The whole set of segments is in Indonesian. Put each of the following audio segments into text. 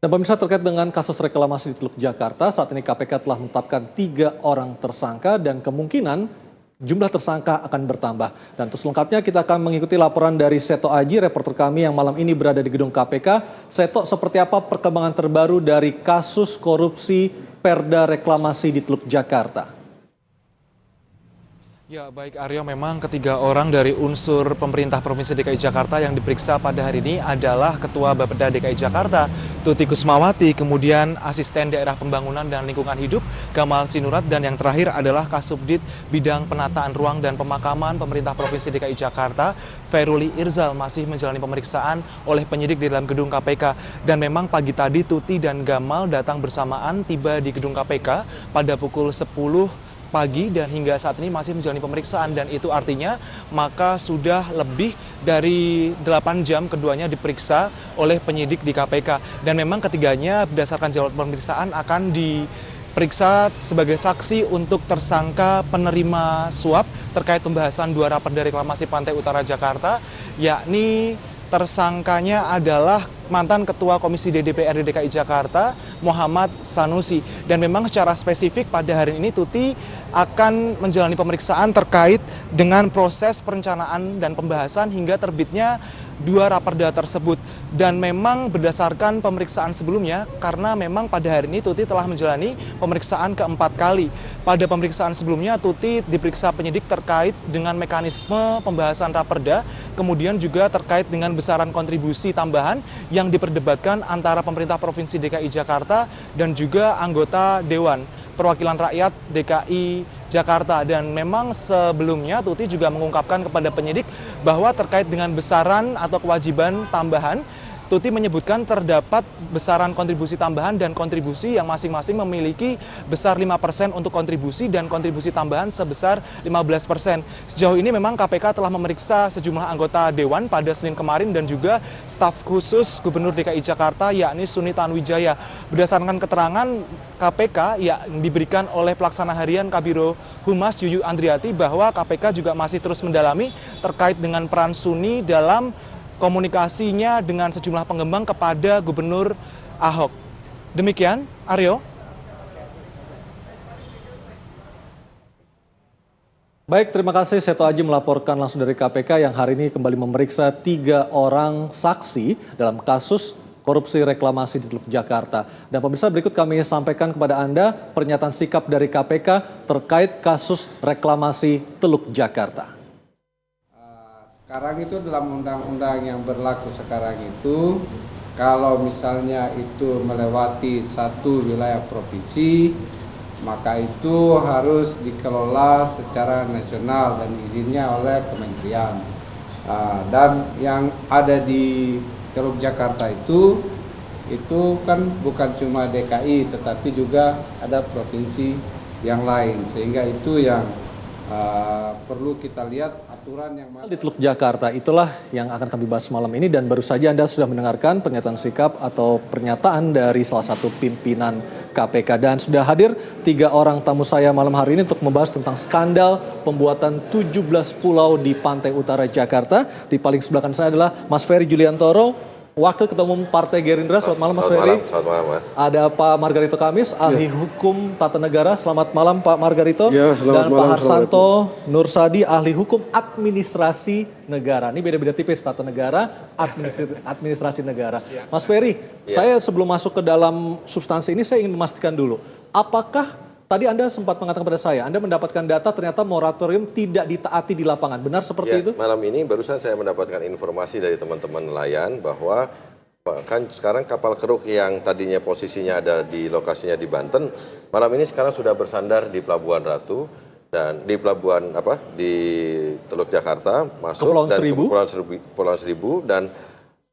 Dan pemirsa, terkait dengan kasus reklamasi di Teluk Jakarta, saat ini KPK telah menetapkan 3 orang tersangka dan kemungkinan jumlah tersangka akan bertambah. Dan untuk selengkapnya kita akan mengikuti laporan dari Seto Aji, reporter kami yang malam ini berada di gedung KPK. Seto, seperti apa perkembangan terbaru dari kasus korupsi Perda reklamasi di Teluk Jakarta? Ya, baik Aryo, memang ketiga orang dari unsur pemerintah Provinsi DKI Jakarta yang diperiksa pada hari ini adalah Ketua Bapeda DKI Jakarta, Tuti Kusmawati, kemudian Asisten Daerah Pembangunan dan Lingkungan Hidup, Gamal Sinurat, dan yang terakhir adalah Kasubdit Bidang Penataan Ruang dan Pemakaman Pemerintah Provinsi DKI Jakarta, Feruli Irzal, masih menjalani pemeriksaan oleh penyidik di dalam gedung KPK. Dan memang pagi tadi Tuti dan Gamal datang bersamaan tiba di gedung KPK pada pukul 10 pagi dan hingga saat ini masih menjalani pemeriksaan, dan itu artinya maka sudah lebih dari 8 jam keduanya diperiksa oleh penyidik di KPK. Dan memang ketiganya berdasarkan jadwal pemeriksaan akan diperiksa sebagai saksi untuk tersangka penerima suap terkait pembahasan 2 raperda reklamasi Pantai Utara Jakarta, yakni tersangkanya adalah mantan Ketua Komisi DPRD DKI Jakarta, Muhammad Sanusi. Dan memang secara spesifik pada hari ini Tuti akan menjalani pemeriksaan terkait dengan proses perencanaan dan pembahasan hingga terbitnya 2 raperda tersebut. Dan memang berdasarkan pemeriksaan sebelumnya, karena memang pada hari ini Tuti telah menjalani pemeriksaan keempat kali. Pada pemeriksaan sebelumnya Tuti diperiksa penyidik terkait dengan mekanisme pembahasan raperda, kemudian juga terkait dengan besaran kontribusi tambahan yang diperdebatkan antara pemerintah Provinsi DKI Jakarta dan juga anggota Dewan Perwakilan Rakyat DKI Jakarta. Dan memang sebelumnya Tuti juga mengungkapkan kepada penyidik bahwa terkait dengan besaran atau kewajiban tambahan, Tuti menyebutkan terdapat besaran kontribusi tambahan dan kontribusi yang masing-masing memiliki besar 5% untuk kontribusi dan kontribusi tambahan sebesar 15%. Sejauh ini memang KPK telah memeriksa sejumlah anggota Dewan pada Senin kemarin dan juga staf khusus Gubernur DKI Jakarta, yakni Suni Tanuwijaya. Berdasarkan keterangan KPK yang diberikan oleh Pelaksana Harian Kabiro Humas Yuyu Andriati, bahwa KPK juga masih terus mendalami terkait dengan peran Suni dalam komunikasinya dengan sejumlah pengembang kepada Gubernur Ahok. Demikian, Aryo. Baik, terima kasih Seto Aji melaporkan langsung dari KPK yang hari ini kembali memeriksa 3 orang saksi dalam kasus korupsi reklamasi di Teluk Jakarta. Dan pemirsa, berikut kami sampaikan kepada Anda pernyataan sikap dari KPK terkait kasus reklamasi Teluk Jakarta. Sekarang itu dalam undang-undang yang berlaku sekarang itu, kalau misalnya itu melewati satu wilayah provinsi, maka itu harus dikelola secara nasional dan izinnya oleh kementerian. Dan yang ada di Teluk Jakarta itu kan bukan cuma DKI, tetapi juga ada provinsi yang lain, sehingga itu yang perlu kita lihat aturan yang di Teluk Jakarta. Itulah yang akan kami bahas malam ini, dan baru saja Anda sudah mendengarkan pernyataan sikap atau pernyataan dari salah satu pimpinan KPK. Dan sudah hadir 3 orang tamu saya malam hari ini untuk membahas tentang skandal pembuatan 17 pulau di Pantai Utara Jakarta. Di paling sebelah kanan saya adalah Mas Ferry Juliantoro, Wakil Ketua Umum Partai Gerindra. Selamat malam Mas Ferry. Selamat malam Mas. Ada Pak Margarito Kamis, ahli hukum tata negara. Selamat malam Pak Margarito. Ya, dan malam, Pak Harsanto Nursadi, ahli hukum administrasi negara. Ini beda-beda tipis, tata negara, administrasi negara. Mas Ferry, saya sebelum masuk ke dalam substansi ini, saya ingin memastikan dulu, apakah tadi Anda sempat mengatakan kepada saya, Anda mendapatkan data ternyata moratorium tidak ditaati di lapangan. Benar seperti itu? Malam ini barusan saya mendapatkan informasi dari teman-teman nelayan bahwa kan sekarang kapal keruk yang tadinya posisinya ada di lokasinya di Banten, malam ini sekarang sudah bersandar di Pelabuhan Ratu dan di pelabuhan di Teluk Jakarta, masuk dan ke Kepulauan Seribu, dan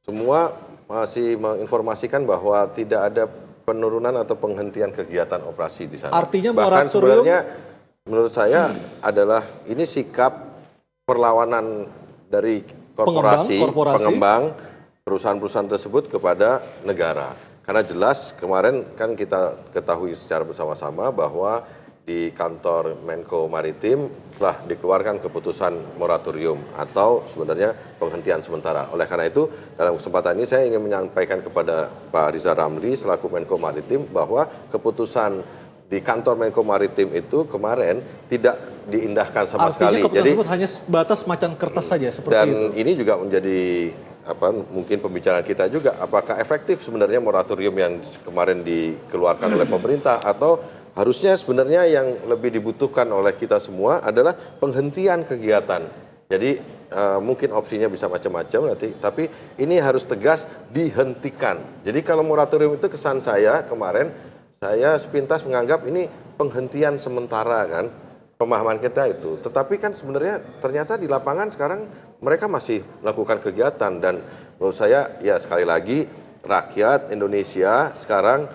semua masih menginformasikan bahwa tidak ada penurunan atau penghentian kegiatan operasi di sana. Artinya bahkan moratorium, sebenarnya menurut saya adalah ini sikap perlawanan dari pengembang perusahaan-perusahaan tersebut kepada negara. Karena jelas kemarin kan kita ketahui secara bersama-sama bahwa di kantor Menko Maritim telah dikeluarkan keputusan moratorium atau sebenarnya penghentian sementara. Oleh karena itu, dalam kesempatan ini saya ingin menyampaikan kepada Pak Rizal Ramli selaku Menko Maritim bahwa keputusan di kantor Menko Maritim itu kemarin tidak diindahkan sama sekali. Artinya keputusan tersebut hanya sebatas macam kertas saja seperti dan itu. ini juga menjadi mungkin pembicaraan kita juga, apakah efektif sebenarnya moratorium yang kemarin dikeluarkan oleh pemerintah, atau harusnya sebenarnya yang lebih dibutuhkan oleh kita semua adalah penghentian kegiatan. Jadi mungkin opsinya bisa macam-macam nanti, tapi ini harus tegas dihentikan. Jadi kalau moratorium itu kesan saya kemarin, saya sepintas menganggap ini penghentian sementara kan, pemahaman kita itu. Tetapi kan sebenarnya ternyata di lapangan sekarang mereka masih melakukan kegiatan, dan menurut saya ya sekali lagi rakyat Indonesia sekarang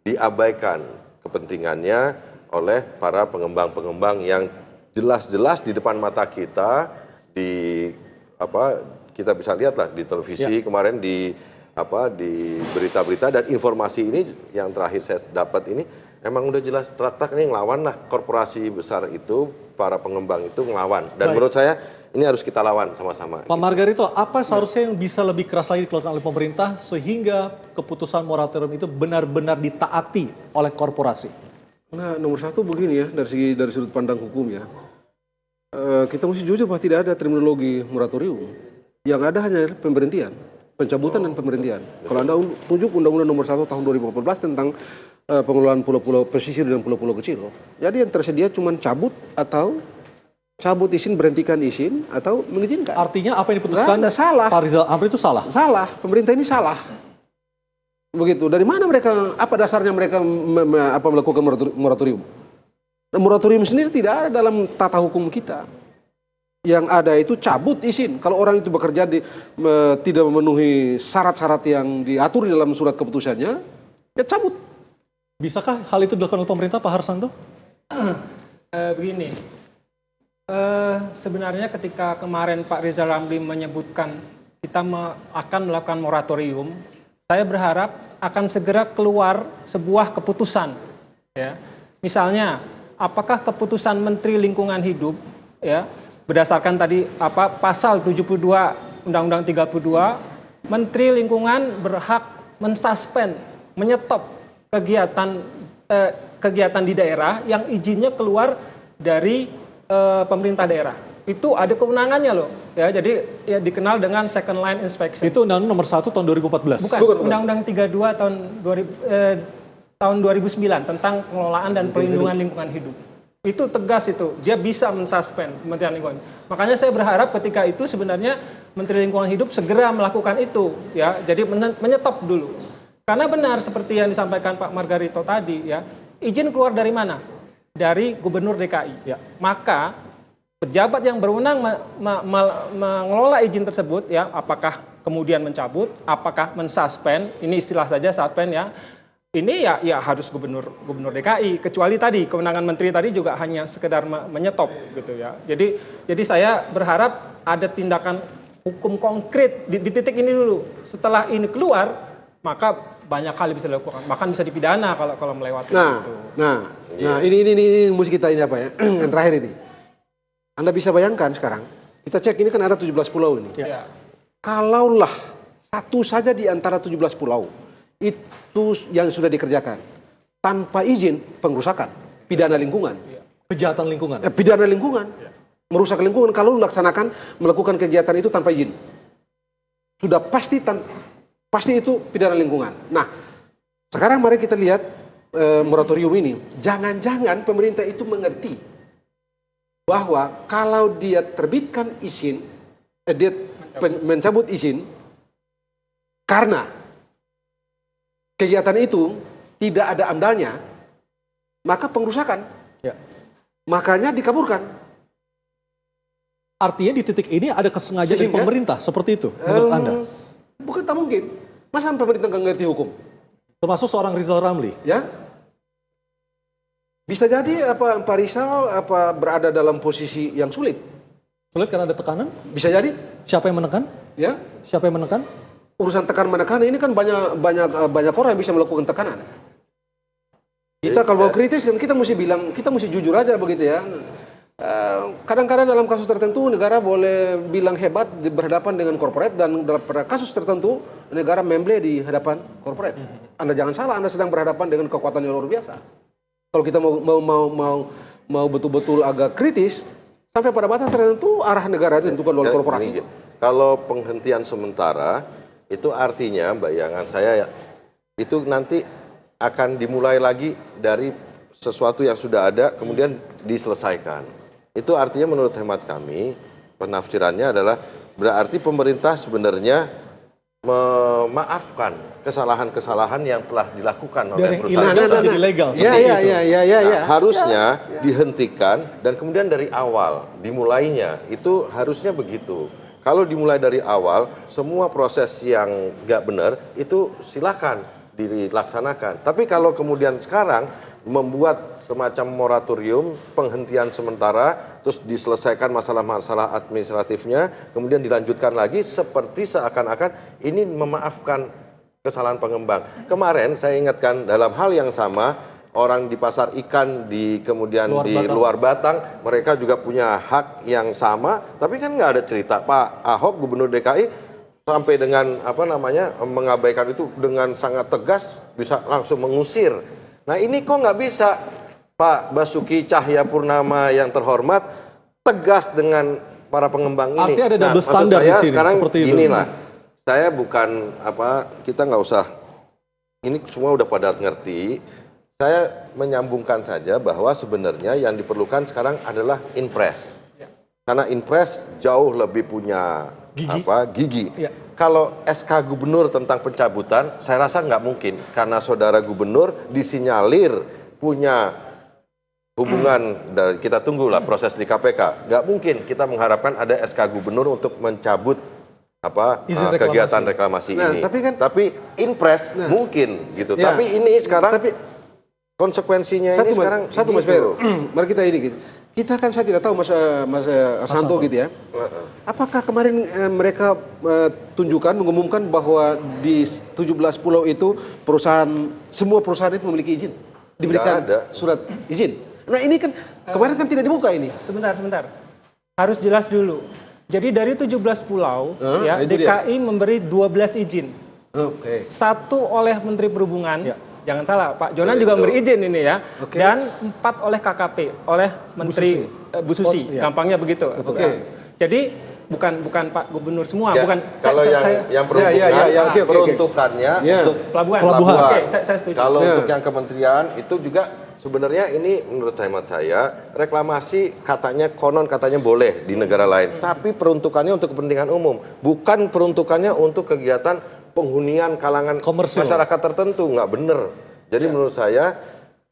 diabaikan kepentingannya oleh para pengembang-pengembang yang jelas-jelas di depan mata kita, kita bisa lihatlah di televisi kemarin, di berita-berita, dan informasi ini yang terakhir saya dapat ini emang udah jelas terletak ini ngelawan lah, korporasi besar itu, para pengembang itu ngelawan, dan menurut saya ini harus kita lawan sama-sama. Pak Margarito, apa seharusnya yang bisa lebih keras lagi dikeluarkan oleh pemerintah sehingga keputusan moratorium itu benar-benar ditaati oleh korporasi? Nah, nomor satu begini ya, dari sudut pandang hukum ya, kita mesti jujur bahwa tidak ada terminologi moratorium. Yang ada hanya pemberhentian, pencabutan dan pemberhentian. Kalau Anda tunjuk Undang-Undang nomor 1 tahun 2014 tentang pengelolaan pulau-pulau pesisir dan pulau-pulau kecil. Jadi yang tersedia cuma cabut izin, berhentikan izin, atau mengizinkan. Artinya apa yang diputuskan salah. Pak Rizal Ramli itu salah? Salah, pemerintah ini salah. Begitu. Dari mana mereka, apa dasarnya mereka melakukan moratorium? Nah, moratorium sendiri tidak ada dalam tata hukum kita. Yang ada itu cabut izin. Kalau orang itu bekerja tidak memenuhi syarat-syarat yang diatur di dalam surat keputusannya, ya cabut. Bisakah hal itu dilakukan oleh pemerintah, Pak Harsanto? Begini, sebenarnya ketika kemarin Pak Rizal Ramli menyebutkan kita akan melakukan moratorium, saya berharap akan segera keluar sebuah keputusan. Ya. Misalnya, apakah keputusan Menteri Lingkungan Hidup, ya, berdasarkan tadi pasal 72 Undang-Undang 32, Menteri Lingkungan berhak mensuspend, menyetop kegiatan di daerah yang izinnya keluar dari pemerintah daerah. Itu ada kewenangannya loh, ya. Jadi ya dikenal dengan second line inspection. Itu Undang-Undang nomor 1 tahun 2014. Bukan. Undang-Undang 32 tahun 2009 tentang pengelolaan dan perlindungan lingkungan hidup. Itu tegas itu, dia bisa mensuspend Kementerian Lingkungan. Makanya saya berharap ketika itu sebenarnya Menteri Lingkungan Hidup segera melakukan itu, ya. Jadi menyetop dulu. Karena benar seperti yang disampaikan Pak Margarito tadi, ya, izin keluar dari mana? Dari Gubernur DKI. Ya. Maka pejabat yang berwenang mengelola izin tersebut, ya, apakah kemudian mencabut, apakah mensuspend, ini istilah saja suspend, ya. Ini ya harus Gubernur DKI. Kecuali tadi kewenangan Menteri tadi juga hanya sekedar menyetop gitu ya. Jadi saya berharap ada tindakan hukum konkret di titik ini dulu. Setelah ini keluar, maka banyak hal bisa dilakukan, bahkan bisa dipidana kalau melewati itu. Nah, ini mesti kita ini apa ya? Yang terakhir ini. Anda bisa bayangkan sekarang, kita cek ini kan ada 17 pulau ini. Ya. Kalaulah satu saja di antara 17 pulau itu yang sudah dikerjakan tanpa izin, pengrusakan, pidana lingkungan. Kejahatan lingkungan. Pidana lingkungan. Merusak lingkungan kalau melakukan kegiatan itu tanpa izin. Sudah pasti itu pidana lingkungan. Nah, sekarang mari kita lihat moratorium ini. Jangan-jangan pemerintah itu mengerti bahwa kalau dia terbitkan izin, dia mencabut izin karena kegiatan itu tidak ada amdalnya, maka pengrusakan. Ya. Makanya dikaburkan. Artinya di titik ini ada kesengajaan dari Sehingga, pemerintah, seperti itu menurut Anda? Bukan tak mungkin. Masa pemerintah nggak ngerti hukum? Termasuk seorang Rizal Ramli? Ya. Bisa jadi Pak Rizal berada dalam posisi yang sulit. Sulit karena ada tekanan? Bisa jadi. Siapa yang menekan? Ya. Siapa yang menekan? Urusan tekan menekan ini kan banyak orang yang bisa melakukan tekanan. Kita kalau mau kritis kan kita mesti bilang, kita mesti jujur aja begitu ya. Kadang-kadang dalam kasus tertentu negara boleh bilang hebat berhadapan dengan korporat, dan pada kasus tertentu negara memble di hadapan korporat. Anda jangan salah, Anda sedang berhadapan dengan kekuatan yang luar biasa. Kalau kita mau betul-betul agak kritis, sampai pada batas tertentu arah negara itu tentukan oleh korporasi. Kalau penghentian sementara itu artinya bayangan saya itu nanti akan dimulai lagi dari sesuatu yang sudah ada kemudian diselesaikan. Itu artinya menurut hemat kami penafsirannya adalah berarti pemerintah sebenarnya memaafkan kesalahan-kesalahan yang telah dilakukan oleh Dari perusahaan. ilegal jadi legal. seperti itu. Harusnya dihentikan dan kemudian dari awal dimulainya itu harusnya begitu. Kalau dimulai dari awal, semua proses yang nggak benar itu silakan dilaksanakan. Tapi kalau kemudian sekarang membuat semacam moratorium, penghentian sementara, terus diselesaikan masalah-masalah administratifnya, kemudian dilanjutkan lagi seperti seakan-akan ini memaafkan kesalahan pengembang. Kemarin saya ingatkan dalam hal yang sama, orang di pasar ikan di luar Batang, mereka juga punya hak yang sama, tapi kan nggak ada cerita Pak Ahok Gubernur DKI sampai dengan mengabaikan itu dengan sangat tegas bisa langsung mengusir. Nah ini kok nggak bisa Pak Basuki Cahayapurnama yang terhormat tegas dengan para pengembang ini. Artinya ada double standar di sini, sekarang seperti itu. inilah, saya bukan kita nggak usah, ini semua udah pada ngerti. Saya menyambungkan saja bahwa sebenarnya yang diperlukan sekarang adalah Inpres. Karena Inpres jauh lebih punya gigi. Ya. Kalau SK Gubernur tentang pencabutan, saya rasa nggak mungkin. Karena saudara Gubernur disinyalir punya hubungan, dan kita tunggulah proses di KPK. Nggak mungkin kita mengharapkan ada SK Gubernur untuk mencabut kegiatan reklamasi ini. Tapi Inpres mungkin gitu. Tapi ini sekarang konsekuensinya ini sekarang Mas Vero, mari kita ini gitu. Kita kan saya tidak tahu Mas Santo gitu ya. Apakah kemarin mereka mengumumkan bahwa di 17 pulau itu semua perusahaan itu memiliki izin, diberikan surat izin. Nah ini kan kemarin kan tidak dibuka ini. Sebentar. Harus jelas dulu. Jadi dari 17 pulau DKI memberi 12 izin. Satu oleh Menteri Perhubungan. Jangan salah, Pak Jonan juga memberi izin ini ya. Dan 4 oleh KKP, oleh Menteri Bu Susi. Gampangnya begitu. Jadi bukan Pak Gubernur semua, bukan. Kalau yang peruntukannya untuk pelabuhan. Oke, saya setuju. Kalau untuk yang kementerian itu juga sebenarnya ini menurut hemat saya reklamasi katanya boleh di negara lain, tapi peruntukannya untuk kepentingan umum, bukan peruntukannya untuk kegiatan penghunian kalangan masyarakat tertentu, nggak benar. Jadi menurut saya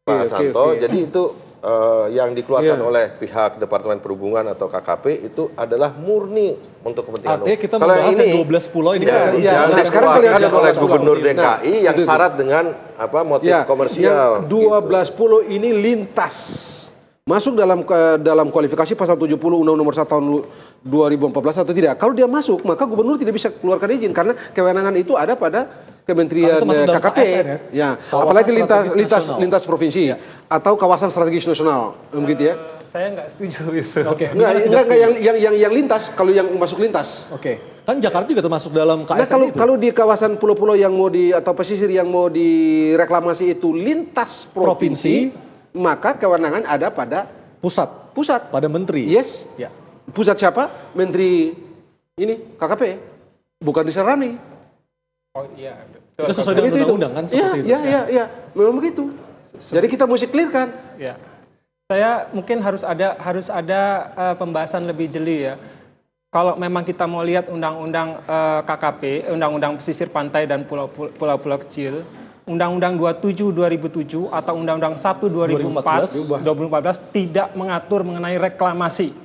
Pak Santo, jadi itu yang dikeluarkan oleh pihak Departemen Perhubungan atau KKP itu adalah murni untuk kepentingan umum. Artinya kita membahas yang 12 pulau ini kan yang dikeluarkan oleh Gubernur DKI yang syarat dengan motif komersial. 12 pulau ini lintas masuk dalam kualifikasi pasal 70 Undang-Undang Nomor 1 Tahun 2014 atau tidak. Kalau dia masuk, maka gubernur tidak bisa keluarkan izin karena kewenangan itu ada pada Kementerian KKP. Apalagi lintas provinsi atau kawasan strategis nasional, begitu ya. Saya nggak setuju itu. Enggak yang lintas, kalau yang masuk lintas. Kan Jakarta juga termasuk dalam KSN itu. Kalau di kawasan pulau-pulau yang mau atau pesisir yang mau direklamasi itu lintas provinsi, maka kewenangan ada pada pusat, pada menteri. Yes. Pusat siapa? Menteri ini KKP, bukan diserani. Oh iya. Itu sesuai dengan undang-undang kan seperti itu. Iya, memang begitu. Jadi kita mesti clearkan. Ya. Saya mungkin harus ada pembahasan lebih jeli ya. Kalau memang kita mau lihat undang-undang KKP, undang-undang pesisir pantai dan pulau-pulau kecil, Undang-Undang 27 2007 atau Undang-Undang 1 2014 tidak mengatur mengenai reklamasi.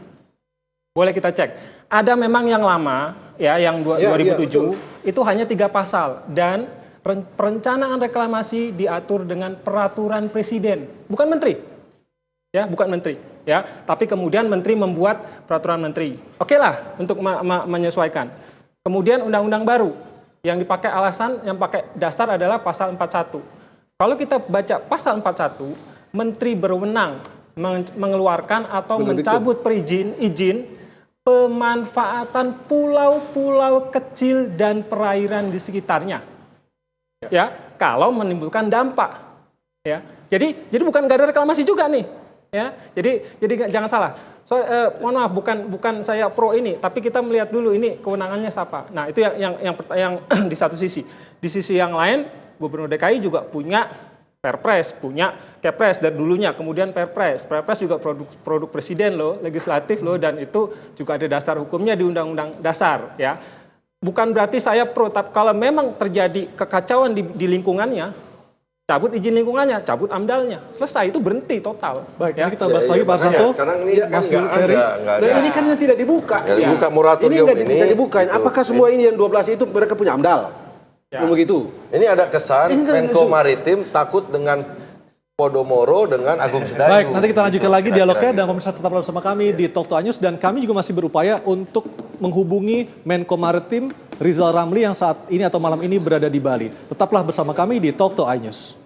Boleh kita cek. Ada memang yang lama, ya, yang 2007 itu hanya 3 pasal dan perencanaan reklamasi diatur dengan peraturan presiden, bukan menteri. Ya, bukan menteri. Ya, tapi kemudian menteri membuat peraturan menteri. Oke lah untuk menyesuaikan. Kemudian undang-undang baru yang dipakai yang pakai dasar adalah pasal 41. Kalau kita baca pasal 41, menteri berwenang mengeluarkan atau mencabut izin pemanfaatan pulau-pulau kecil dan perairan di sekitarnya. Ya, kalau menimbulkan dampak. Ya. Jadi bukan nggak ada reklamasi juga nih. Ya. Jadi jangan salah. Mohon maaf, bukan saya pro ini, tapi kita melihat dulu ini kewenangannya siapa. Nah, itu yang di satu sisi. Di sisi yang lain, Gubernur DKI juga punya Perpres, punya Kepres dari dulunya, kemudian Perpres. Perpres juga produk presiden loh, legislatif loh, dan itu juga ada dasar hukumnya di Undang-Undang Dasar. Ya, bukan berarti saya pro, tapi kalau memang terjadi kekacauan di lingkungannya, cabut izin lingkungannya, cabut amdalnya, selesai, itu berhenti total. Baik, ya. nanti kita bahas lagi Pak Arsanto. Sekarang ini kan Mas nggak Ferry. ada. Nah, ini kan yang tidak dibuka. Nggak dibuka moratorium ini. Tidak dibuka. Apakah semua ini yang 12 itu mereka punya amdal? Ya. Begitu. Ini ada kesan Ini kan Menko Maritim takut dengan Podomoro dengan Agung Sedayu. Baik, nanti kita lanjutkan lagi dialognya dan pemirsa tetaplah bersama kami di Talk to iNews, dan kami juga masih berupaya untuk menghubungi Menko Maritim Rizal Ramli yang saat ini atau malam ini berada di Bali. Tetaplah bersama kami di Talk to iNews.